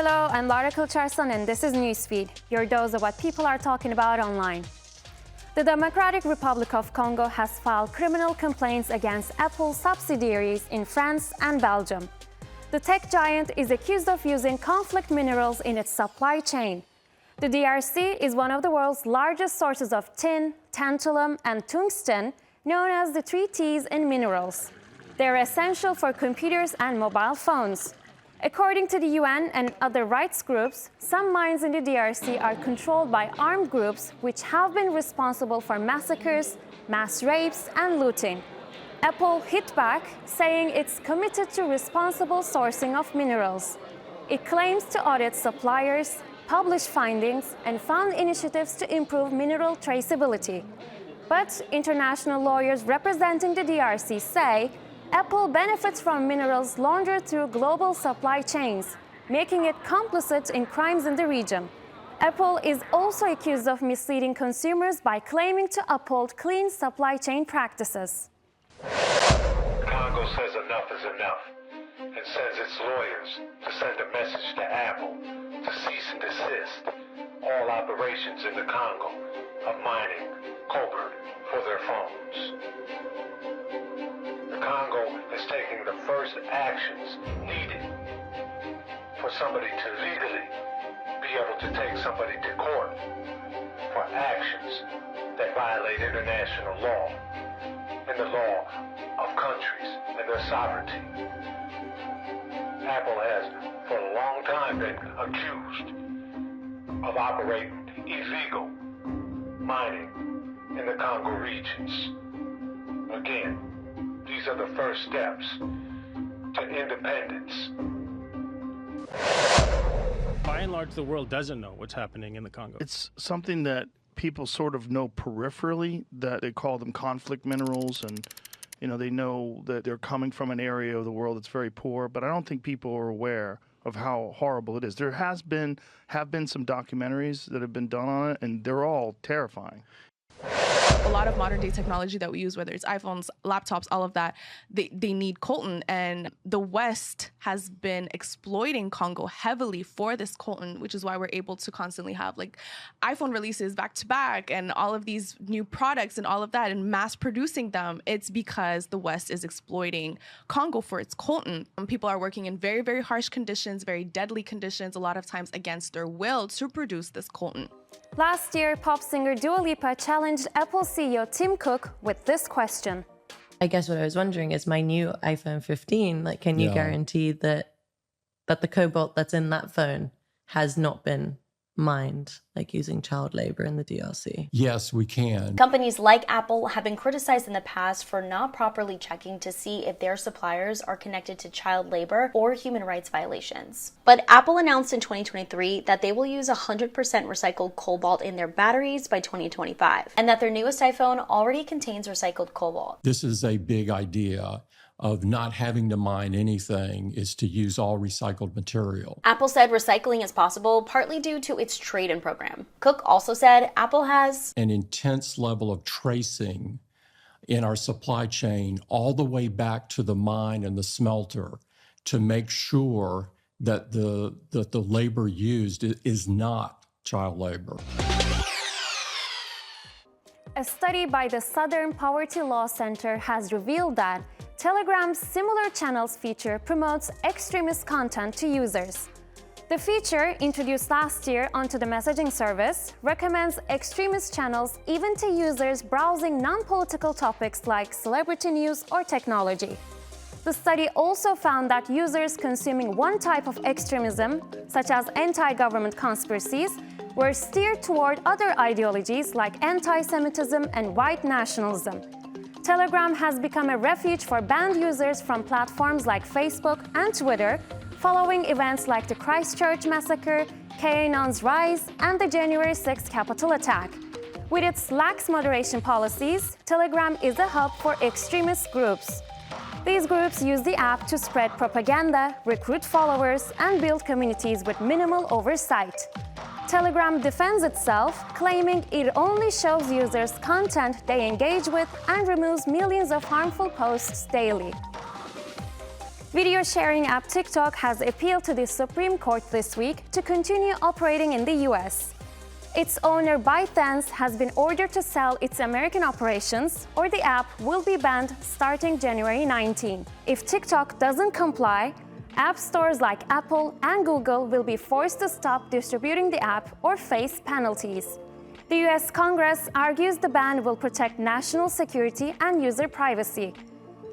Hello, I'm Lara Kulcharsan and this is Newsfeed, your dose of what people are talking about online. The Democratic Republic of Congo has filed criminal complaints against Apple subsidiaries in France and Belgium. The tech giant is accused of using conflict minerals in its supply chain. The DRC is one of the world's largest sources of tin, tantalum, and tungsten, known as the 3 T's in minerals. They're essential for computers and mobile phones. According to the UN and other rights groups, some mines in the DRC are controlled by armed groups which have been responsible for massacres, mass rapes, and looting. Apple hit back, saying it's committed to responsible sourcing of minerals. It claims to audit suppliers, publish findings, and fund initiatives to improve mineral traceability. But international lawyers representing the DRC say Apple benefits from minerals laundered through global supply chains, making it complicit in crimes in the region. Apple is also accused of misleading consumers by claiming to uphold clean supply chain practices. Congo says enough is enough and sends its lawyers to send a message to Apple to cease and desist all operations in the Congo of mining cobalt for their phones. The Congo is taking the first actions needed for somebody to legally be able to take somebody to court for actions that violate international law and the law of countries and their sovereignty. Apple has for a long time been accused of operating illegal mining in the Congo regions. Again, these are the first steps to independence. By and large, the world doesn't know what's happening in the Congo. It's something that people sort of know peripherally, that they call them conflict minerals, and they know that they're coming from an area of the world that's very poor, but I don't think people are aware of how horrible it is. There have been some documentaries that have been done on it, and they're all terrifying. A lot of modern day technology that we use, whether it's iPhones, laptops, all of that, they need coltan. And the West has been exploiting Congo heavily for this coltan, which is why we're able to constantly have like iPhone releases back to back and all of these new products and all of that and mass producing them. It's because the West is exploiting Congo for its coltan. People are working in very, very harsh conditions, very deadly conditions, a lot of times against their will to produce this coltan. Last year, pop singer Dua Lipa challenged Apple CEO Tim Cook with this question. I guess what I was wondering is my new iPhone 15, can you guarantee that the cobalt that's in that phone has not been mined, using child labor in the DRC? Yes, we can. Companies like Apple have been criticized in the past for not properly checking to see if their suppliers are connected to child labor or human rights violations. But Apple announced in 2023 that they will use 100% recycled cobalt in their batteries by 2025, and that their newest iPhone already contains recycled cobalt. This is a big idea of not having to mine anything, is to use all recycled material. Apple said recycling is possible partly due to its trade-in program. Cook also said Apple has an intense level of tracing in our supply chain all the way back to the mine and the smelter to make sure that the labor used is not child labor. A study by the Southern Poverty Law Center has revealed that Telegram's Similar Channels feature promotes extremist content to users. The feature, introduced last year onto the messaging service, recommends extremist channels even to users browsing non-political topics like celebrity news or technology. The study also found that users consuming one type of extremism, such as anti-government conspiracies, were steered toward other ideologies like anti-Semitism and white nationalism. Telegram has become a refuge for banned users from platforms like Facebook and Twitter, following events like the Christchurch massacre, QAnon's rise, and the January 6th Capitol attack. With its lax moderation policies, Telegram is a hub for extremist groups. These groups use the app to spread propaganda, recruit followers, and build communities with minimal oversight. Telegram defends itself, claiming it only shows users content they engage with and removes millions of harmful posts daily. Video sharing app TikTok has appealed to the Supreme Court this week to continue operating in the US. Its owner ByteDance has been ordered to sell its American operations, or the app will be banned starting January 19. If TikTok doesn't comply, app stores like Apple and Google will be forced to stop distributing the app or face penalties. The US Congress argues the ban will protect national security and user privacy.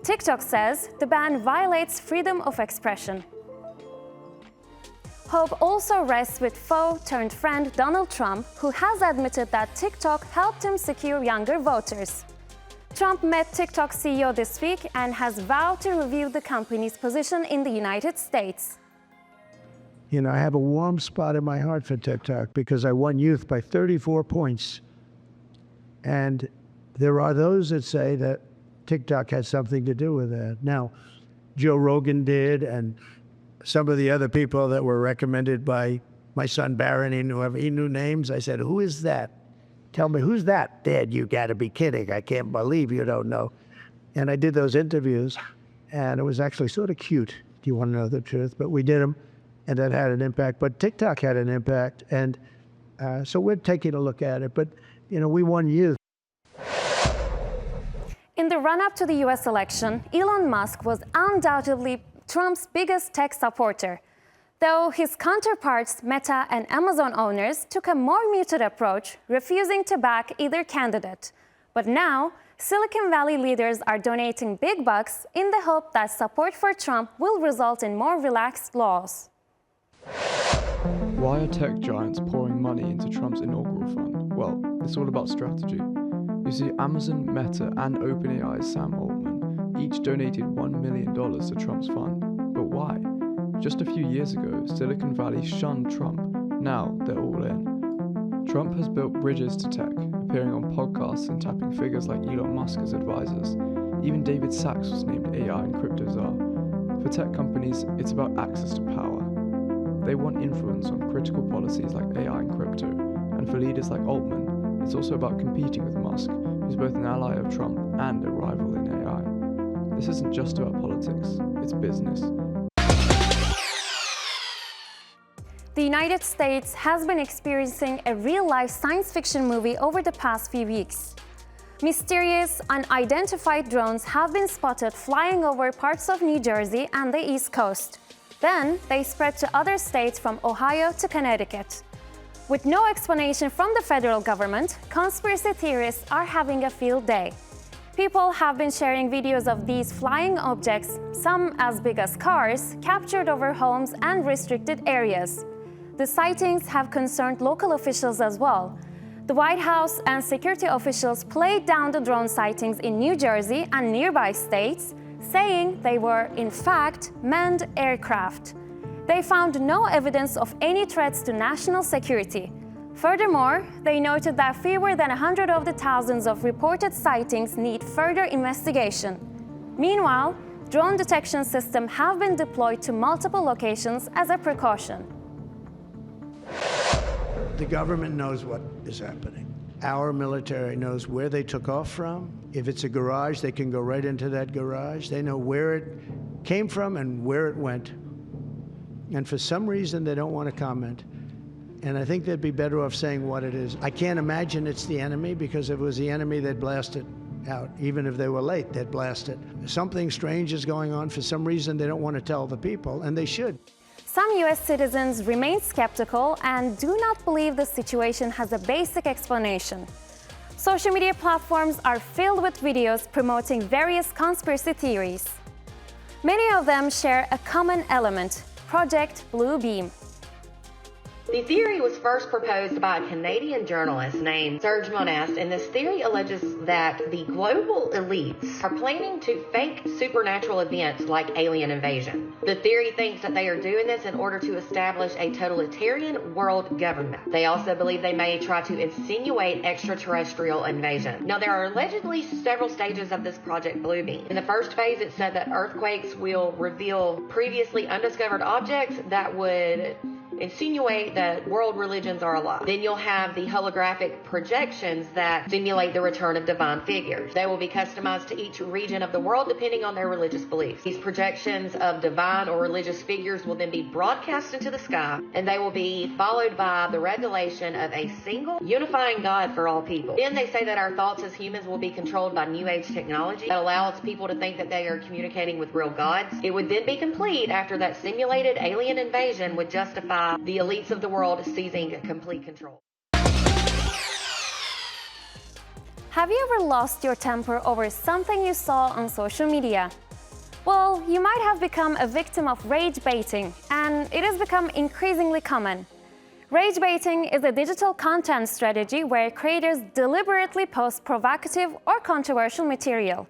TikTok says the ban violates freedom of expression. Hope also rests with foe-turned-friend Donald Trump, who has admitted that TikTok helped him secure younger voters. Trump met TikTok CEO this week and has vowed to review the company's position in the United States. You know, I have a warm spot in my heart for TikTok because I won youth by 34 points. And there are those that say that TikTok has something to do with that. Now, Joe Rogan did, and some of the other people that were recommended by my son Barron, he knew names. I said, who is that? Tell me, who's that? Dad, you gotta be kidding. I can't believe you don't know. And I did those interviews, and it was actually sort of cute. Do you want to know the truth? But we did them, and that had an impact. But TikTok had an impact, and so we're taking a look at it. But, you know, we won youth. In the run-up to the US election, Elon Musk was undoubtedly Trump's biggest tech supporter, though his counterparts, Meta and Amazon owners, took a more muted approach, refusing to back either candidate. But now, Silicon Valley leaders are donating big bucks in the hope that support for Trump will result in more relaxed laws. Why are tech giants pouring money into Trump's inaugural fund? Well, it's all about strategy. You see, Amazon, Meta, and OpenAI's Sam Altman each donated $1 million to Trump's fund. But why? Just a few years ago, Silicon Valley shunned Trump. Now they're all in. Trump has built bridges to tech, appearing on podcasts and tapping figures like Elon Musk as advisors. Even David Sachs was named AI and crypto czar. For tech companies, it's about access to power. They want influence on critical policies like AI and crypto. And for leaders like Altman, it's also about competing with Musk, who's both an ally of Trump and a rival in AI. This isn't just about politics, it's business. The United States has been experiencing a real-life science fiction movie over the past few weeks. Mysterious, unidentified drones have been spotted flying over parts of New Jersey and the East Coast. Then they spread to other states from Ohio to Connecticut. With no explanation from the federal government, conspiracy theorists are having a field day. People have been sharing videos of these flying objects, some as big as cars, captured over homes and restricted areas. The sightings have concerned local officials as well. The White House and security officials played down the drone sightings in New Jersey and nearby states, saying they were, in fact, manned aircraft. They found no evidence of any threats to national security. Furthermore, they noted that fewer than 100 of the thousands of reported sightings need further investigation. Meanwhile, drone detection systems have been deployed to multiple locations as a precaution. The government knows what is happening. Our military knows where they took off from. If it's a garage, they can go right into that garage. They know where it came from and where it went. And for some reason, they don't want to comment. And I think they'd be better off saying what it is. I can't imagine it's the enemy, because if it was the enemy, they'd blast it out. Even if they were late, they'd blast it. Something strange is going on. For some reason, they don't want to tell the people, and they should. Some US citizens remain skeptical and do not believe the situation has a basic explanation. Social media platforms are filled with videos promoting various conspiracy theories. Many of them share a common element: Project Blue Beam. The theory was first proposed by a Canadian journalist named Serge Monast, and this theory alleges that the global elites are planning to fake supernatural events like alien invasion. The theory thinks that they are doing this in order to establish a totalitarian world government. They also believe they may try to insinuate extraterrestrial invasion. Now, there are allegedly several stages of this Project Blue Beam. In the first phase, it said that earthquakes will reveal previously undiscovered objects that would insinuate that world religions are a lie. Then you'll have the holographic projections that simulate the return of divine figures. They will be customized to each region of the world depending on their religious beliefs. These projections of divine or religious figures will then be broadcast into the sky, and they will be followed by the revelation of a single unifying God for all people. Then they say that our thoughts as humans will be controlled by New Age technology that allows people to think that they are communicating with real gods. It would then be complete after that simulated alien invasion would justify the elites of the world seizing complete control. Have you ever lost your temper over something you saw on social media? Well, you might have become a victim of rage baiting, and it has become increasingly common. Rage baiting is a digital content strategy where creators deliberately post provocative or controversial material.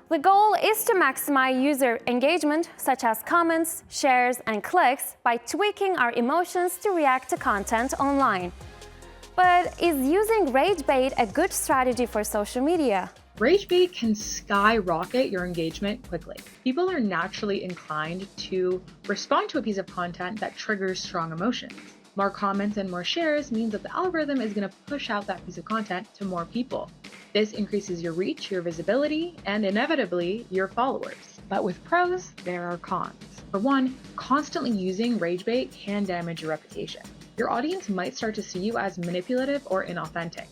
The goal is to maximize user engagement, such as comments, shares, and clicks, by tweaking our emotions to react to content online. But is using rage bait a good strategy for social media? Rage bait can skyrocket your engagement quickly. People are naturally inclined to respond to a piece of content that triggers strong emotions. More comments and more shares means that the algorithm is going to push out that piece of content to more people. This increases your reach, your visibility, and inevitably your followers. But with pros, there are cons. For one, constantly using rage bait can damage your reputation. Your audience might start to see you as manipulative or inauthentic.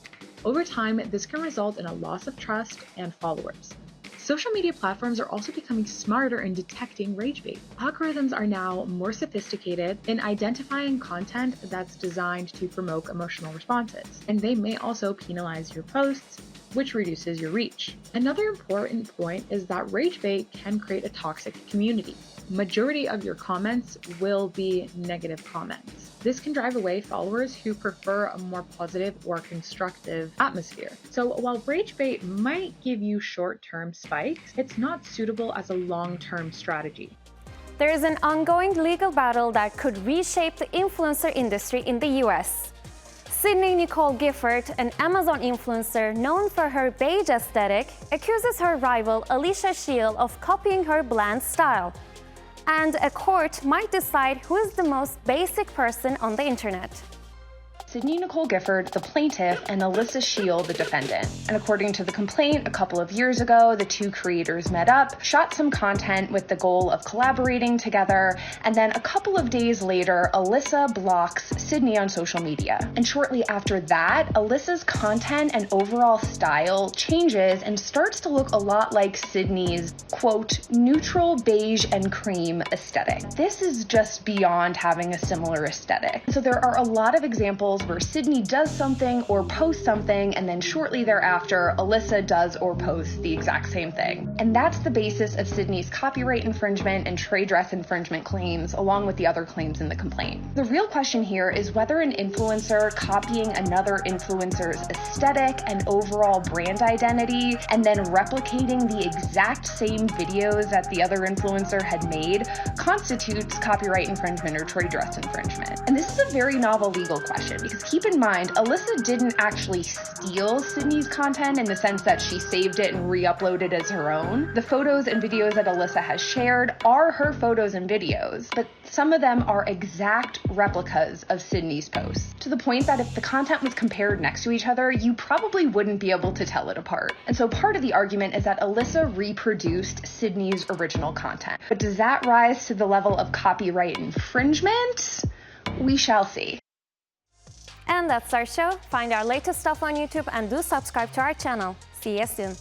Over time, this can result in a loss of trust and followers. Social media platforms are also becoming smarter in detecting rage bait. Algorithms are now more sophisticated in identifying content that's designed to provoke emotional responses, and they may also penalize your posts, which reduces your reach. Another important point is that rage bait can create a toxic community. Majority of your comments will be negative comments. This can drive away followers who prefer a more positive or constructive atmosphere. So while rage bait might give you short-term spikes, it's not suitable as a long-term strategy. There is an ongoing legal battle that could reshape the influencer industry in the US. Sydney Nicole Gifford, an Amazon influencer known for her beige aesthetic, accuses her rival Alicia Shield of copying her bland style. And a court might decide who is the most basic person on the internet. Sydney Nicole Gifford, the plaintiff, and Alyssa Shield, the defendant. And according to the complaint, a couple of years ago, the two creators met up, shot some content with the goal of collaborating together, and then a couple of days later, Alyssa blocks Sydney on social media. And shortly after that, Alyssa's content and overall style changes and starts to look a lot like Sydney's, quote, neutral beige and cream aesthetic. This is just beyond having a similar aesthetic. So there are a lot of examples where Sydney does something or posts something, and then shortly thereafter, Alyssa does or posts the exact same thing. And that's the basis of Sydney's copyright infringement and trade dress infringement claims, along with the other claims in the complaint. The real question here is whether an influencer copying another influencer's aesthetic and overall brand identity, and then replicating the exact same videos that the other influencer had made, constitutes copyright infringement or trade dress infringement. And this is a very novel legal question, because keep in mind, Alyssa didn't actually steal Sydney's content in the sense that she saved it and re-uploaded as her own. The photos and videos that Alyssa has shared are her photos and videos, but some of them are exact replicas of Sydney's posts, to the point that if the content was compared next to each other, you probably wouldn't be able to tell it apart. And so part of the argument is that Alyssa reproduced Sydney's original content. But does that rise to the level of copyright infringement? We shall see. And that's our show. Find our latest stuff on YouTube and do subscribe to our channel. See you soon.